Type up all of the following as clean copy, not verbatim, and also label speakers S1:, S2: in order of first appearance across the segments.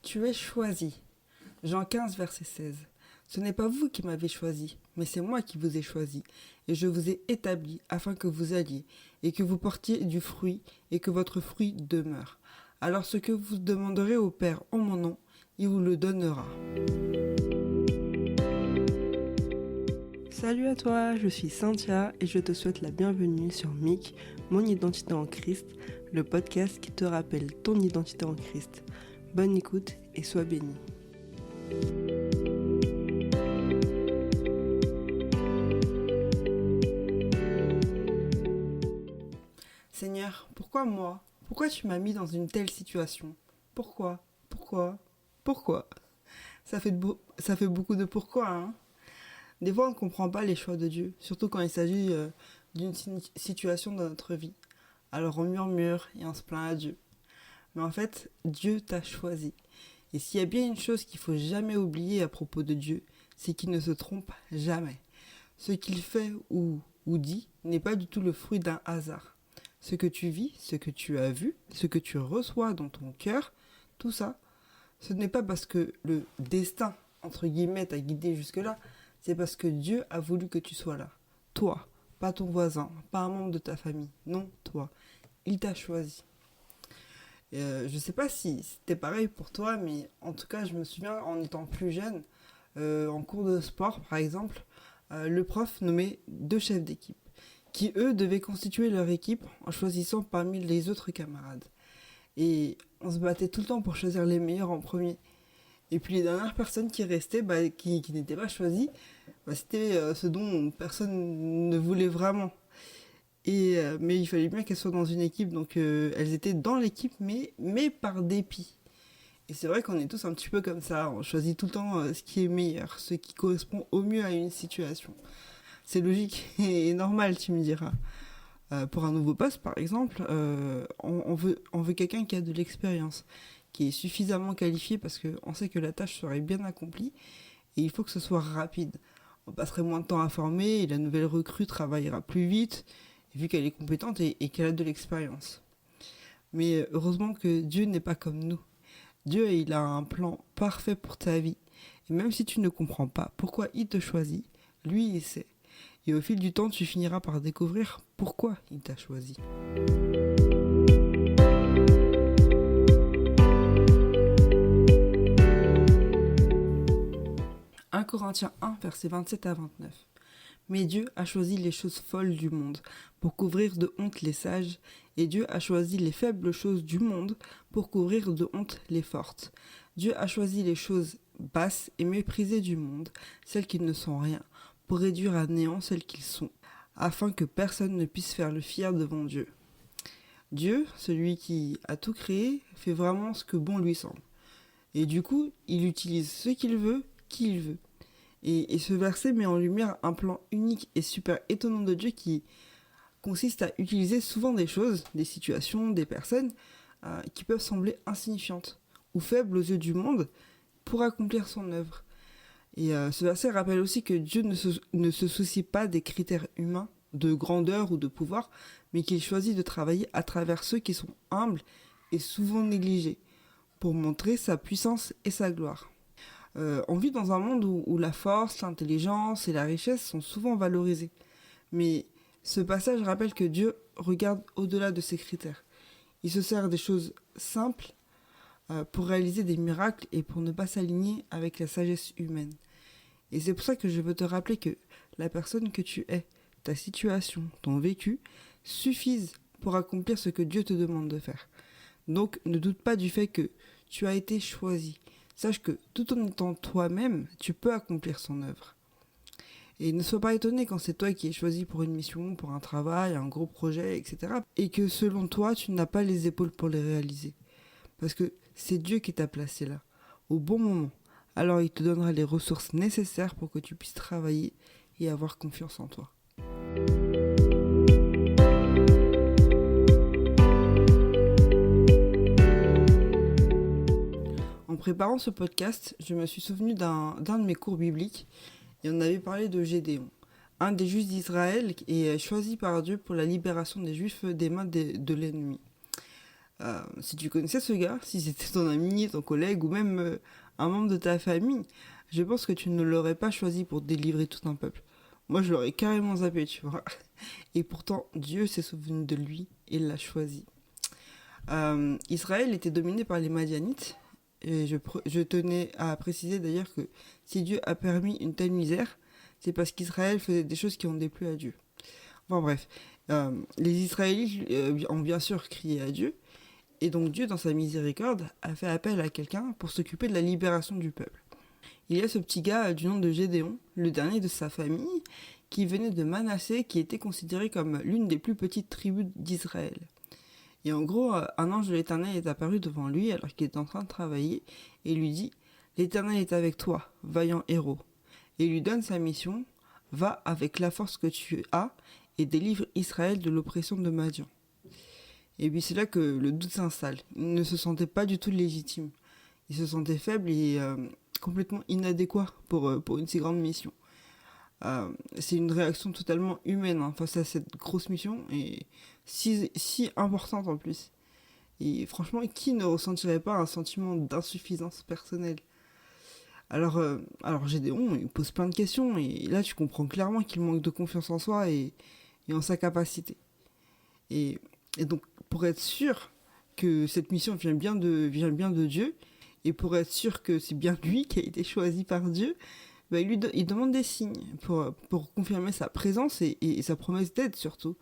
S1: tu es choisi. Jean 15, verset 16. Ce n'est pas vous qui m'avez choisi, mais c'est moi qui vous ai choisi, et je vous ai établi afin que vous alliez, et que vous portiez du fruit, et que votre fruit demeure. Alors ce que vous demanderez au Père en mon nom, il vous le donnera.
S2: Salut à toi, je suis Cynthia et je te souhaite la bienvenue sur MIC, Mon Identité en Christ, le podcast qui te rappelle ton identité en Christ. Bonne écoute et sois béni.
S1: Seigneur, pourquoi moi? Pourquoi tu m'as mis dans une telle situation? Pourquoi? Ça fait beaucoup de pourquoi, hein? Des fois, on ne comprend pas les choix de Dieu, surtout quand il s'agit d'une situation dans notre vie. Alors on murmure et on se plaint à Dieu. Mais en fait, Dieu t'a choisi. Et s'il y a bien une chose qu'il ne faut jamais oublier à propos de Dieu, c'est qu'il ne se trompe jamais. Ce qu'il fait ou dit n'est pas du tout le fruit d'un hasard. Ce que tu vis, ce que tu as vu, ce que tu reçois dans ton cœur, tout ça, ce n'est pas parce que le destin, entre guillemets, t'a guidé jusque-là, c'est parce que Dieu a voulu que tu sois là. Toi, pas ton voisin, pas un membre de ta famille, non, toi. Il t'a choisi. Je ne sais pas si c'était pareil pour toi, mais en tout cas, je me souviens, en étant plus jeune, en cours de sport, par exemple, le prof nommait 2 chefs d'équipe, qui, eux, devaient constituer leur équipe en choisissant parmi les autres camarades. Et on se battait tout le temps pour choisir les meilleurs en premier. Et puis les dernières personnes qui restaient, qui n'étaient pas choisies, c'était ce dont personne ne voulait vraiment. Mais il fallait bien qu'elles soient dans une équipe, donc elles étaient dans l'équipe, mais par dépit. Et c'est vrai qu'on est tous un petit peu comme ça, on choisit tout le temps ce qui est meilleur, ce qui correspond au mieux à une situation. C'est logique et normal, tu me diras. Pour un nouveau poste, par exemple, on veut quelqu'un qui a de l'expérience, qui est suffisamment qualifié parce qu'on sait que la tâche serait bien accomplie et il faut que ce soit rapide. On passerait moins de temps à former et la nouvelle recrue travaillera plus vite vu qu'elle est compétente et qu'elle a de l'expérience. Mais heureusement que Dieu n'est pas comme nous. Dieu, il a un plan parfait pour ta vie. Et même si tu ne comprends pas pourquoi il te choisit, lui, il sait. Et au fil du temps, tu finiras par découvrir pourquoi il t'a choisi. 1 Corinthiens 1, versets 27 à 29. Mais Dieu a choisi les choses folles du monde pour couvrir de honte les sages, et Dieu a choisi les faibles choses du monde pour couvrir de honte les fortes. Dieu a choisi les choses basses et méprisées du monde, celles qui ne sont rien, pour réduire à néant celles qu'ils sont, afin que personne ne puisse faire le fier devant Dieu. Dieu, celui qui a tout créé, fait vraiment ce que bon lui semble. Et du coup, il utilise ce qu'il veut, qui il veut. Et ce verset met en lumière un plan unique et super étonnant de Dieu qui consiste à utiliser souvent des choses, des situations, des personnes qui peuvent sembler insignifiantes ou faibles aux yeux du monde pour accomplir son œuvre. Et ce verset rappelle aussi que Dieu ne se soucie pas des critères humains de grandeur ou de pouvoir, mais qu'il choisit de travailler à travers ceux qui sont humbles et souvent négligés pour montrer sa puissance et sa gloire. On vit dans un monde où la force, l'intelligence et la richesse sont souvent valorisées. Mais ce passage rappelle que Dieu regarde au-delà de ces critères. Il se sert des choses simples pour réaliser des miracles et pour ne pas s'aligner avec la sagesse humaine. Et c'est pour ça que je veux te rappeler que la personne que tu es, ta situation, ton vécu, suffisent pour accomplir ce que Dieu te demande de faire. Donc ne doute pas du fait que tu as été choisi. Sache que tout en étant toi-même, tu peux accomplir son œuvre. Et ne sois pas étonné quand c'est toi qui es choisi pour une mission, pour un travail, un gros projet, etc. Et que selon toi, tu n'as pas les épaules pour les réaliser. Parce que c'est Dieu qui t'a placé là, au bon moment. Alors il te donnera les ressources nécessaires pour que tu puisses travailler et avoir confiance en toi. En préparant ce podcast, je me suis souvenu d'un de mes cours bibliques et on avait parlé de Gédéon, un des juifs d'Israël et choisi par Dieu pour la libération des Juifs des mains de l'ennemi. Si tu connaissais ce gars, si c'était ton ami, ton collègue ou même un membre de ta famille, je pense que tu ne l'aurais pas choisi pour délivrer tout un peuple. Moi, je l'aurais carrément zappé, tu vois. Et pourtant, Dieu s'est souvenu de lui et l'a choisi. Israël était dominé par les Madianites. Et je tenais à préciser d'ailleurs que si Dieu a permis une telle misère, c'est parce qu'Israël faisait des choses qui ont déplu à Dieu. Enfin bref, les Israélites ont bien sûr crié à Dieu. Et donc Dieu, dans sa miséricorde, a fait appel à quelqu'un pour s'occuper de la libération du peuple. Il y a ce petit gars du nom de Gédéon, le dernier de sa famille, qui venait de Manassé, qui était considéré comme l'une des plus petites tribus d'Israël. Et en gros, un ange de l'Éternel est apparu devant lui alors qu'il était en train de travailler et lui dit « L'Éternel est avec toi, vaillant héros. » Et il lui donne sa mission « Va avec la force que tu as et délivre Israël de l'oppression de Madian. » Et puis c'est là que le doute s'installe. Il ne se sentait pas du tout légitime. Il se sentait faible et complètement inadéquat pour une si grande mission. C'est une réaction totalement humaine face à cette grosse mission et si importante en plus. Et franchement, qui ne ressentirait pas un sentiment d'insuffisance personnelle? Alors Gédéon, il pose plein de questions et là tu comprends clairement qu'il manque de confiance en soi et en sa capacité. Et donc pour être sûr que cette mission vient bien de Dieu et pour être sûr que c'est bien lui qui a été choisi par Dieu, il demande des signes pour confirmer sa présence et sa promesse d'aide surtout.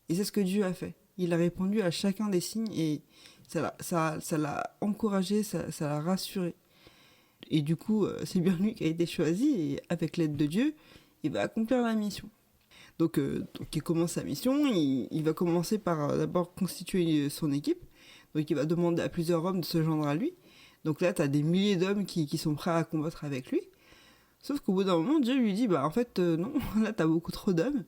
S1: Et c'est ce que Dieu a fait. Il a répondu à chacun des signes et ça l'a encouragé, ça l'a rassuré. Et du coup, c'est bien lui qui a été choisi et avec l'aide de Dieu, il va accomplir la mission. Donc il commence sa mission, il va commencer par d'abord constituer son équipe. Donc il va demander à plusieurs hommes de se joindre à lui. Donc là, tu as des milliers d'hommes qui sont prêts à combattre avec lui. Sauf qu'au bout d'un moment, Dieu lui dit, en fait, non, là, t'as beaucoup trop d'hommes.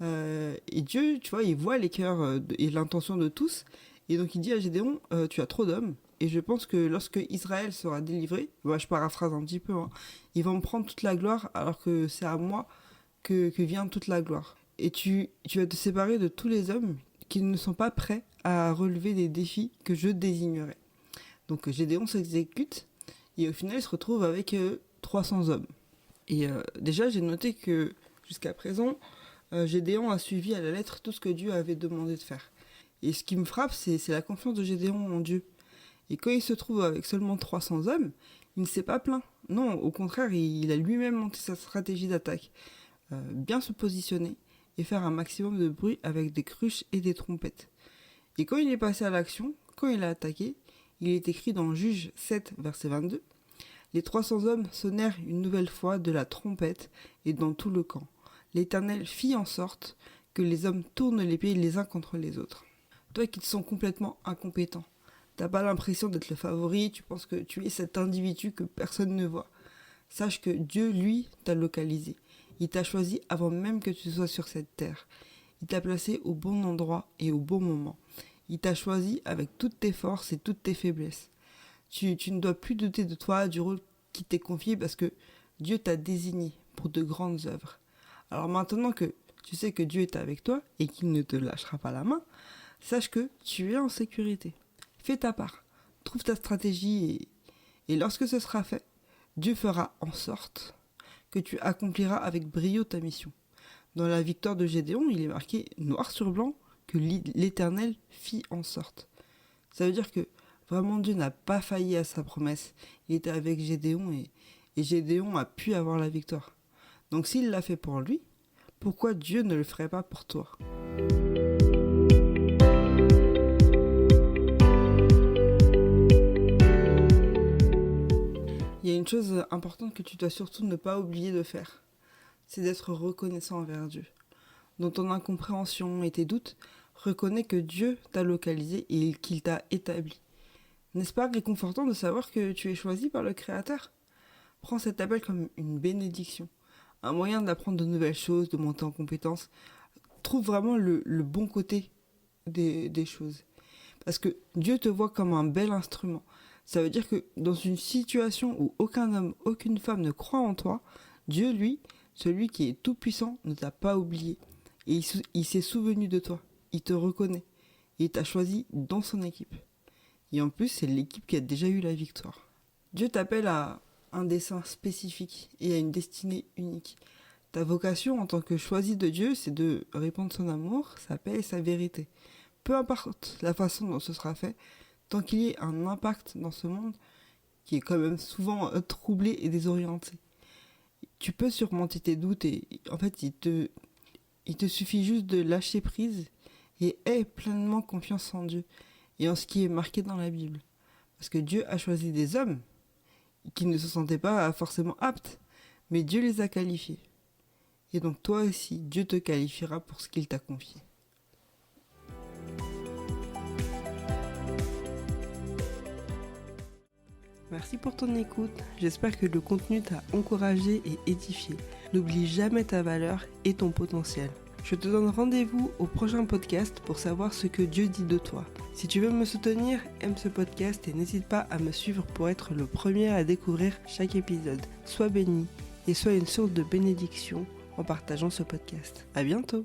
S1: Et Dieu, tu vois, il voit les cœurs et l'intention de tous. Et donc, il dit à Gédéon, tu as trop d'hommes. Et je pense que lorsque Israël sera délivré, je paraphrase un petit peu, ils vont me prendre toute la gloire, alors que c'est à moi que vient toute la gloire. Et tu vas te séparer de tous les hommes qui ne sont pas prêts à relever des défis que je désignerai. Donc, Gédéon s'exécute. Et au final, il se retrouve avec 300 hommes. Et déjà, j'ai noté que jusqu'à présent, Gédéon a suivi à la lettre tout ce que Dieu avait demandé de faire. Et ce qui me frappe, c'est la confiance de Gédéon en Dieu. Et quand il se trouve avec seulement 300 hommes, il ne s'est pas plaint. Non, au contraire, il a lui-même monté sa stratégie d'attaque. Bien se positionner et faire un maximum de bruit avec des cruches et des trompettes. Et quand il est passé à l'action, quand il a attaqué, il est écrit dans Juge 7, verset 22, « Les 300 hommes sonnèrent une nouvelle fois de la trompette et dans tout le camp. L'Éternel fit en sorte que les hommes tournent l'épée les uns contre les autres. » Toi qui te sens complètement incompétent, t'as pas l'impression d'être le favori, tu penses que tu es cet individu que personne ne voit. Sache que Dieu, lui, t'a localisé. Il t'a choisi avant même que tu sois sur cette terre. Il t'a placé au bon endroit et au bon moment. Il t'a choisi avec toutes tes forces et toutes tes faiblesses. Tu ne dois plus douter de toi, du rôle qui t'est confié parce que Dieu t'a désigné pour de grandes œuvres. Alors maintenant que tu sais que Dieu est avec toi et qu'il ne te lâchera pas la main, sache que tu es en sécurité. Fais ta part, trouve ta stratégie et lorsque ce sera fait, Dieu fera en sorte que tu accompliras avec brio ta mission. Dans la victoire de Gédéon, il est marqué noir sur blanc que l'Éternel fit en sorte. Ça veut dire que vraiment Dieu n'a pas failli à sa promesse. Il était avec Gédéon et Gédéon a pu avoir la victoire. Donc s'il l'a fait pour lui, pourquoi Dieu ne le ferait pas pour toi ? Il y a une chose importante que tu dois surtout ne pas oublier de faire. C'est d'être reconnaissant envers Dieu. Dans ton incompréhension et tes doutes, reconnais que Dieu t'a localisé et qu'il t'a établi. N'est-ce pas réconfortant de savoir que tu es choisi par le Créateur ? Prends cet appel comme une bénédiction, un moyen d'apprendre de nouvelles choses, de monter en compétences. Trouve vraiment le bon côté des choses. Parce que Dieu te voit comme un bel instrument. Ça veut dire que dans une situation où aucun homme, aucune femme ne croit en toi, Dieu, lui, celui qui est tout-puissant, ne t'a pas oublié. Et il s'est souvenu de toi. Il te reconnaît. Et il t'a choisi dans son équipe. Et en plus, c'est l'équipe qui a déjà eu la victoire. Dieu t'appelle à un dessein spécifique et à une destinée unique. Ta vocation en tant que choisi de Dieu, c'est de répandre son amour, sa paix et sa vérité. Peu importe la façon dont ce sera fait, tant qu'il y ait un impact dans ce monde qui est quand même souvent troublé et désorienté. Tu peux surmonter tes doutes et en fait, il te suffit juste de lâcher prise et aie pleinement confiance en Dieu et en ce qui est marqué dans la Bible. Parce que Dieu a choisi des hommes qui ne se sentaient pas forcément aptes, mais Dieu les a qualifiés. Et donc toi aussi, Dieu te qualifiera pour ce qu'il t'a confié.
S2: Merci pour ton écoute, j'espère que le contenu t'a encouragé et édifié. N'oublie jamais ta valeur et ton potentiel. Je te donne rendez-vous au prochain podcast pour savoir ce que Dieu dit de toi. Si tu veux me soutenir, aime ce podcast et n'hésite pas à me suivre pour être le premier à découvrir chaque épisode. Sois béni et sois une source de bénédiction en partageant ce podcast. À bientôt!